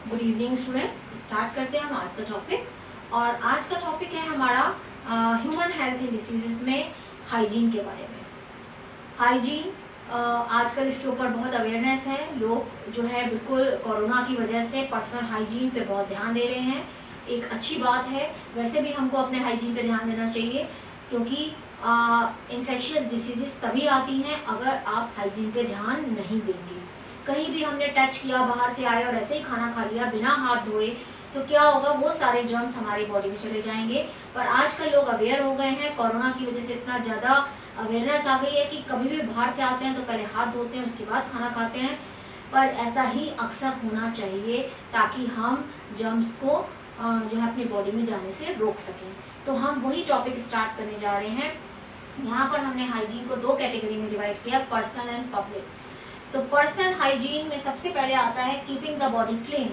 Good evening student. Start करते हैं हम आज का टॉपिक। और आज का टॉपिक है हमारा ह्यूमन हेल्थ इन डिसीजेस में हाइजीन के बारे में। हाइजीन आजकल इसके ऊपर बहुत अवेयरनेस है। लोग जो है बिल्कुल कोरोना की वजह से पर्सनल हाइजीन पे बहुत ध्यान दे रहे हैं। एक अच्छी बात है। वैसे भी हमको अपने हाइजीन पे ध्यान देना चाहिए, क्योंकि इन्फेक्शियस डिसीजेस तभी आती हैं अगर आप हाइजीन पे ध्यान नहीं देंगे। कहीं भी हमने टच किया, बाहर से आए और ऐसे ही खाना खा लिया बिना हाथ धोए, तो क्या होगा, वो सारे जर्म्स हमारी बॉडी में चले जाएंगे। पर आजकल लोग अवेयर हो गए हैं। कोरोना की वजह से इतना ज़्यादा अवेयरनेस आ गई है कि कभी भी बाहर से आते हैं तो पहले हाथ धोते हैं, उसके बाद खाना खाते हैं। पर ऐसा ही अक्सर होना चाहिए ताकि हम जर्म्स को जो है अपनी बॉडी में जाने से रोक सकें। तो हम वही टॉपिक स्टार्ट करने जा रहे हैं। यहाँ पर हमने हाइजीन को 2 कैटेगरी में डिवाइड किया, पर्सनल एंड पब्लिक। तो पर्सनल हाइजीन में सबसे पहले आता है keeping the body clean.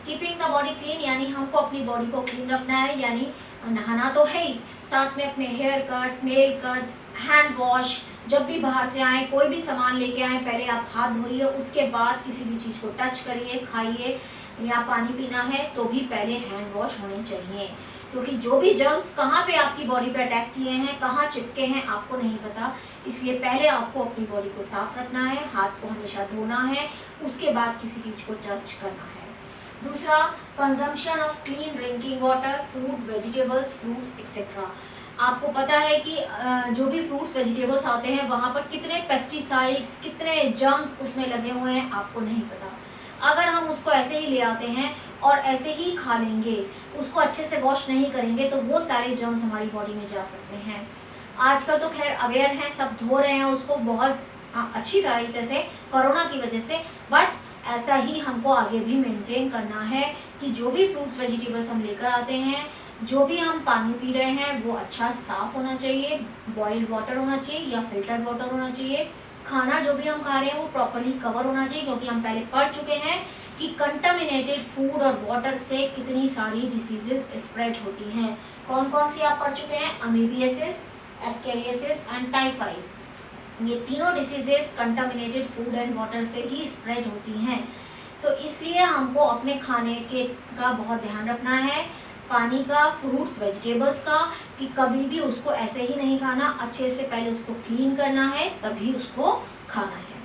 Keeping the body clean यानी हमको अपनी बॉडी को क्लीन रखना है, यानी नहाना तो है ही, साथ में अपने hair cut, nail cut, hand wash. जब भी बाहर से आए, कोई भी सामान लेके आए, पहले आप हाथ धोइए, उसके बाद किसी भी चीज़ को टच करिए, खाइए या पानी पीना है तो भी पहले हैंड वॉश होने चाहिए। क्योंकि जो भी जर्म्स कहाँ पे आपकी बॉडी पे अटैक किए हैं, कहाँ चिपके हैं, आपको नहीं पता। इसलिए पहले आपको अपनी बॉडी को साफ रखना है, हाथ को हमेशा धोना है, उसके बाद किसी चीज़ को टच करना है। दूसरा, consumption of clean drinking water, food, vegetables, fruits etcetera. आपको पता है कि जो भी फ्रूट्स वेजिटेबल्स आते हैं वहाँ पर कितने पेस्टिसाइड्स, कितने जर्म्स उसमें लगे हुए हैं, आपको नहीं पता। अगर हम उसको ऐसे ही ले आते हैं और ऐसे ही खा लेंगे, उसको अच्छे से वॉश नहीं करेंगे, तो वो सारे जर्म्स हमारी बॉडी में जा सकते हैं। आजकल तो खैर अवेयर हैं, सब धो रहे हैं उसको बहुत अच्छी तरीके से कोरोना की वजह से। बट ऐसा ही हमको आगे भी मेंटेन करना है कि जो भी फ्रूट्स वेजिटेबल्स हम लेकर आते हैं, जो भी हम पानी पी रहे हैं, वो अच्छा साफ होना चाहिए, बॉइल्ड वाटर होना चाहिए या फिल्टर्ड वाटर होना चाहिए। खाना जो भी हम खा रहे हैं वो प्रॉपर्ली कवर होना चाहिए, क्योंकि हम पहले पढ़ चुके हैं कि कंटामिनेटेड फूड और वाटर से कितनी सारी डिसीजेज स्प्रेड होती हैं। कौन कौन सी आप पढ़ चुके हैं? Amoebiasis, ascariasis and typhoid. ये तीनों diseases contaminated food and water से ही स्प्रेड होती हैं। तो इसलिए हमको अपने खाने के का बहुत ध्यान रखना है, पानी का, फ्रूट्स वेजिटेबल्स का, कि कभी भी उसको ऐसे ही नहीं खाना, अच्छे से पहले उसको क्लीन करना है तभी उसको खाना है।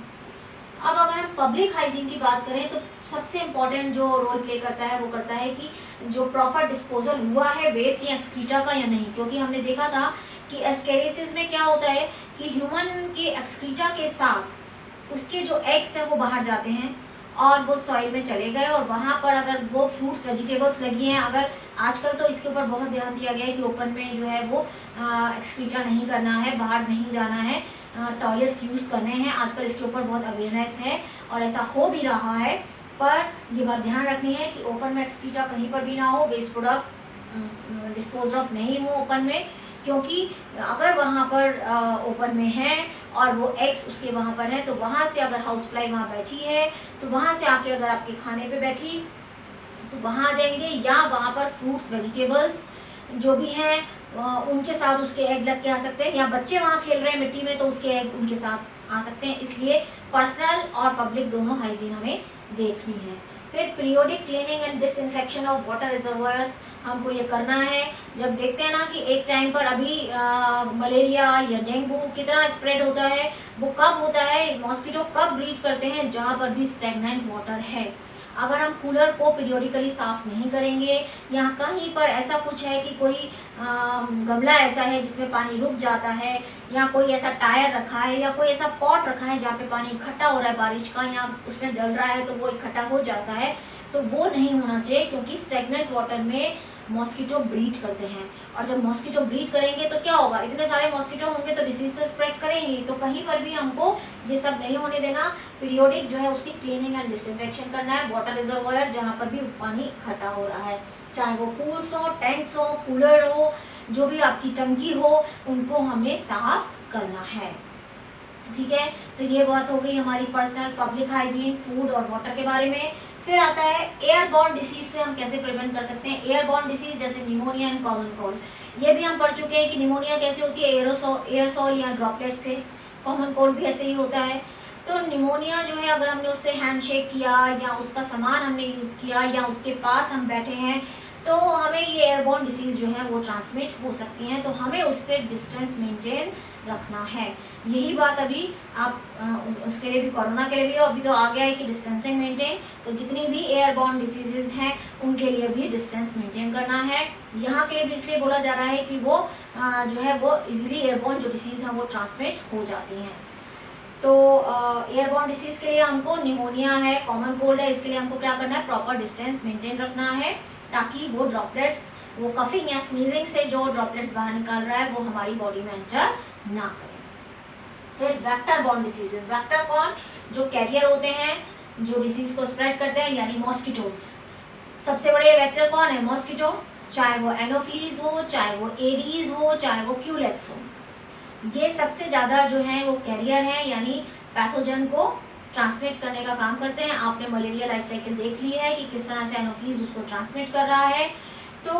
अब अगर हम पब्लिक हाइजीन की बात करें तो सबसे इम्पॉर्टेंट जो रोल प्ले करता है वो करता है कि जो प्रॉपर डिस्पोजल हुआ है वेस्ट या एक्सक्रीटा का या नहीं। क्योंकि हमने देखा था कि एस्केरिसिस में क्या होता है कि ह्यूमन के एक्सक्रीटा के साथ उसके जो एग्स हैं वो बाहर जाते हैं और वो सॉइल में चले गए, और वहाँ पर अगर वो फ्रूट्स वेजिटेबल्स लगी हैं, अगर आजकल तो इसके ऊपर बहुत ध्यान दिया गया है कि ओपन में जो है वो एक्सक्रीटा नहीं करना है, बाहर नहीं जाना है, टॉयलेट्स यूज़ करने हैं। आजकल इसके ऊपर बहुत अवेयरनेस है और ऐसा हो भी रहा है। पर ये बात ध्यान रखनी है कि ओपन में एक्सक्रीटा कहीं पर भी ना हो, वेस्ट प्रोडक्ट डिस्पोज ऑफ नहीं हो ओपन में। क्योंकि अगर वहाँ पर ओपन में है और वो एग्स उसके वहाँ पर है, तो वहाँ से अगर हाउस फ्लाई वहाँ बैठी है तो वहाँ से आके अगर आपके खाने पे बैठी तो वहाँ आ जाएंगे, या वहाँ पर फ्रूट्स वेजिटेबल्स जो भी हैं उनके साथ उसके एग लग के आ सकते हैं, या बच्चे वहाँ खेल रहे हैं मिट्टी में तो उसके एग उनके साथ आ सकते हैं। इसलिए पर्सनल और पब्लिक दोनों हाइजीन हमें देखनी है। फिर periodic cleaning and disinfection of water reservoirs हमको ये करना है। जब देखते हैं ना कि एक टाइम पर अभी मलेरिया या डेंगू कितना स्प्रेड होता है, वो कब होता है, मॉस्किटो कब ब्रीड करते हैं, जहाँ पर भी स्टेगनेंट वाटर है। अगर हम कूलर को पीरियोडिकली साफ नहीं करेंगे, या कहीं पर ऐसा कुछ है कि कोई गमला ऐसा है जिसमें पानी रुक जाता है, या कोई ऐसा टायर रखा है, या कोई ऐसा पॉट रखा है जहाँ पे पानी इकट्ठा हो रहा है बारिश का, या उसमें डल रहा है तो वो इकट्ठा हो जाता है, तो वो नहीं होना चाहिए। क्योंकि स्टेगनेंट वाटर में मॉस्किटो ब्रीड करते हैं, और जब मॉस्किटो ब्रीड करेंगे तो क्या होगा, इतने सारे मॉस्किटो होंगे तो डिसीज तो स्प्रेड करेंगे। तो कहीं पर भी हमको ये सब नहीं होने देना। पीरियोडिक जो है उसकी क्लीनिंग एंड डिसइंफेक्शन करना है। वाटर रिजर्वायर जहाँ पर भी पानी इकट्ठा हो रहा है, चाहे वो पूल्स हो, टैंक्स हो, कूलर हो, जो भी आपकी टंकी हो, उनको हमें साफ करना है। ठीक है, तो ये बात हो गई हमारी पर्सनल पब्लिक हाइजीन, फूड और वाटर के बारे में। फिर आता है एयरबॉर्न डिसीज से हम कैसे प्रिवेंट कर सकते हैं। एयरबॉर्न डिसीज जैसे निमोनिया एंड कॉमन कोल्ड, ये भी हम पढ़ चुके हैं कि निमोनिया कैसे होती है, एयरसॉल या ड्रॉपलेट से। कॉमन कोल्ड भी ऐसे ही होता है। तो निमोनिया जो है, अगर हमने उससे हैंडशेक किया या उसका सामान हमने यूज़ किया या उसके पास हम बैठे हैं, तो हमें ये एयरबोर्न डिसीज़ जो है वो ट्रांसमिट हो सकती हैं। तो हमें उससे डिस्टेंस मेंटेन रखना है। यही बात अभी आप उसके लिए भी, कोरोना के लिए भी अभी तो आ गया है कि डिस्टेंसिंग मेंटेन। तो जितनी भी एयरबोर्न डिसीजेज हैं उनके लिए भी डिस्टेंस मेंटेन करना है। यहाँ के लिए भी इसलिए बोला जा रहा है कि वो जो है वो इजीली एयरबोर्न जो डिसीज़ हैं वो ट्रांसमिट हो जाती हैं। तो एयरबोर्न डिसीज़ के लिए हमको, निमोनिया है, कॉमन कोल्ड है, इसके लिए हमको क्या करना है, प्रॉपर डिस्टेंस मेंटेन रखना है, ताकि वो ड्रॉपलेट्स, वो कफिंग या स्नीजिंग से जो ड्रॉपलेट्स बाहर निकाल रहा है वो हमारी बॉडी में एंटर ना करें। फिर वेक्टर बॉर्न डिसीजेज, वेक्टर कौन, जो कैरियर होते हैं, जो डिसीज को स्प्रेड करते हैं, यानी मॉस्किटोज। सबसे बड़े वेक्टर कौन है, मॉस्किटो, चाहे वो एनोफिलीज हो, चाहे वो एडीज हो, चाहे वो क्यूलेक्स हो। ये सबसे ज़्यादा जो है वो कैरियर है, यानी पैथोजन को ट्रांसमिट करने का काम करते हैं। आपने मलेरिया लाइफ साइकिल देख ली है कि किस तरह से एनोफिलीज उसको ट्रांसमिट कर रहा है। तो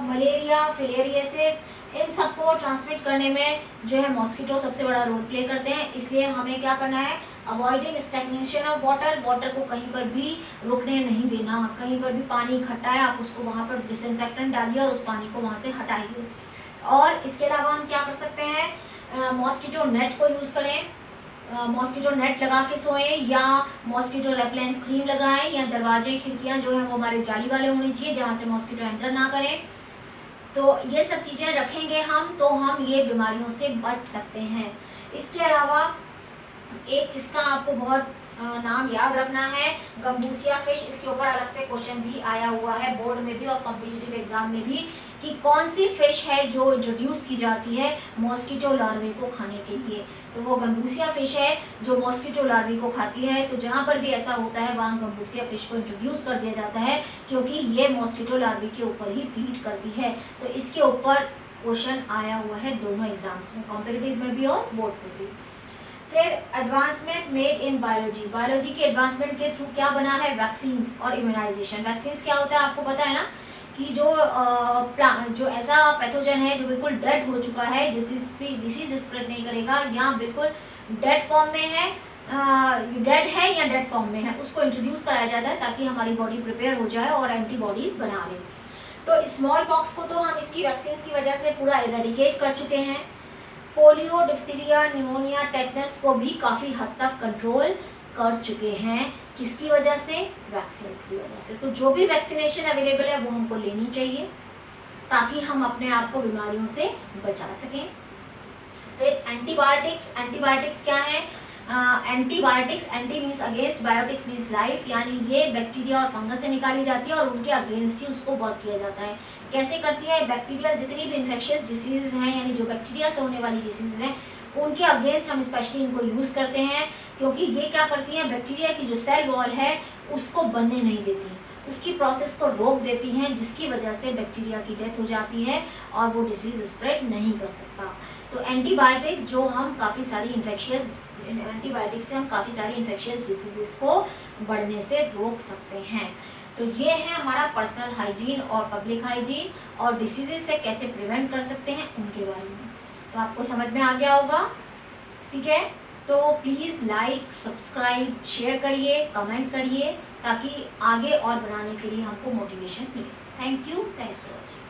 मलेरिया, फिलेरियासिस, इन सबको ट्रांसमिट करने में जो है मॉस्किटो सबसे बड़ा रोल प्ले करते हैं। इसलिए हमें क्या करना है, avoiding stagnation of water, water को कहीं पर भी रुकने नहीं देना। कहीं पर भी पानी इकट्ठा है, आप उसको वहाँ पर डिसइंफेक्टेंट डालिए और उस पानी को वहाँ से हटाइए। और इसके अलावा हम क्या कर सकते हैं, मॉस्किटो नेट को यूज़ करें, मॉस्किटो नेट लगा के सोएं, या मॉस्किटो रेपेलेंट क्रीम लगाएं, या दरवाजे खिड़कियां जो है वो हमारे जाली वाले होने चाहिए जहाँ से मॉस्किटो एंटर ना करें। तो ये सब चीज़ें रखेंगे हम, तो हम ये बीमारियों से बच सकते हैं। इसके अलावा एक इसका आपको बहुत नाम याद रखना है, गम्बूसिया फिश। इसके ऊपर अलग से क्वेश्चन भी आया हुआ है बोर्ड में भी और कॉम्पिटिटिव एग्जाम में भी, कि कौन सी फिश है जो इंट्रोड्यूस की जाती है मॉस्किटो लार्वे को खाने के लिए। तो वो गम्बूसिया फिश है जो मॉस्किटो लार्वे को खाती है। तो जहाँ पर भी ऐसा होता है वहाँ गम्बूसिया फिश को इंट्रोड्यूस कर दिया जाता है, क्योंकि ये मॉस्किटो लार्वे के ऊपर ही फीड करती है। तो इसके ऊपर क्वेश्चन आया हुआ है दोनों एग्जाम्स में, कॉम्पिटिटिव में भी और बोर्ड में भी। फिर advancement made in biology, biology के एडवांसमेंट के थ्रू क्या बना है, वैक्सीन्स और इम्यूनाइजेशन। वैक्सीन्स क्या होता है आपको पता है ना, कि जो ऐसा पैथोजन है जो बिल्कुल डेड हो चुका है, डिसीज स्प्रेड नहीं करेगा, या बिल्कुल डेड फॉर्म में है, डेड है या डेड फॉर्म में है, उसको इंट्रोड्यूस कराया जाता है ताकि हमारी बॉडी प्रिपेयर हो जाए और एंटीबॉडीज बना ले। तो स्मॉल पॉक्स को तो हम इसकी वैक्सीन की वजह से पूरा इरेडिकेट कर चुके हैं। पोलियो, डिफ्थीरिया, निमोनिया, टेटनस को भी काफ़ी हद तक कंट्रोल कर चुके हैं। किसकी वजह से, वैक्सीन की वजह से। तो जो भी वैक्सीनेशन अवेलेबल है वो हमको लेनी चाहिए ताकि हम अपने आप को बीमारियों से बचा सकें। फिर एंटीबायोटिक्स, एंटीबायोटिक्स क्या है, antibiotics, anti means against, biotics means life, यानी ये बैक्टीरिया और फंगस से निकाली जाती है और उनके अगेंस्ट ही उसको वर्क किया जाता है। कैसे करती है, बैक्टीरिया जितनी भी इन्फेक्शियस डिसीज हैं, यानी जो बैक्टीरिया से होने वाली डिसीज हैं, उनके अगेंस्ट हम स्पेशली इनको यूज़ करते हैं, क्योंकि ये क्या करती हैं, बैक्टीरिया की जो सेल वॉल है उसको बनने नहीं देती, उसकी प्रोसेस को रोक देती हैं, जिसकी वजह से बैक्टीरिया की डेथ हो जाती है और वो डिसीज़ स्प्रेड नहीं कर सकता। तो एंटीबायोटिक्स जो हम काफ़ी सारी एंटीबायोटिक्स से हम काफ़ी सारी इन्फेक्शियस डिसीजेस को बढ़ने से रोक सकते हैं। तो ये है हमारा पर्सनल हाइजीन और पब्लिक हाइजीन, और डिसीजेस से कैसे प्रिवेंट कर सकते हैं उनके बारे में। तो आपको समझ में आ गया होगा, ठीक है। तो प्लीज़ लाइक, सब्सक्राइब, शेयर करिए, कमेंट करिए, ताकि आगे और बनाने के लिए हमको मोटिवेशन मिले। Thank you, thanks for watching.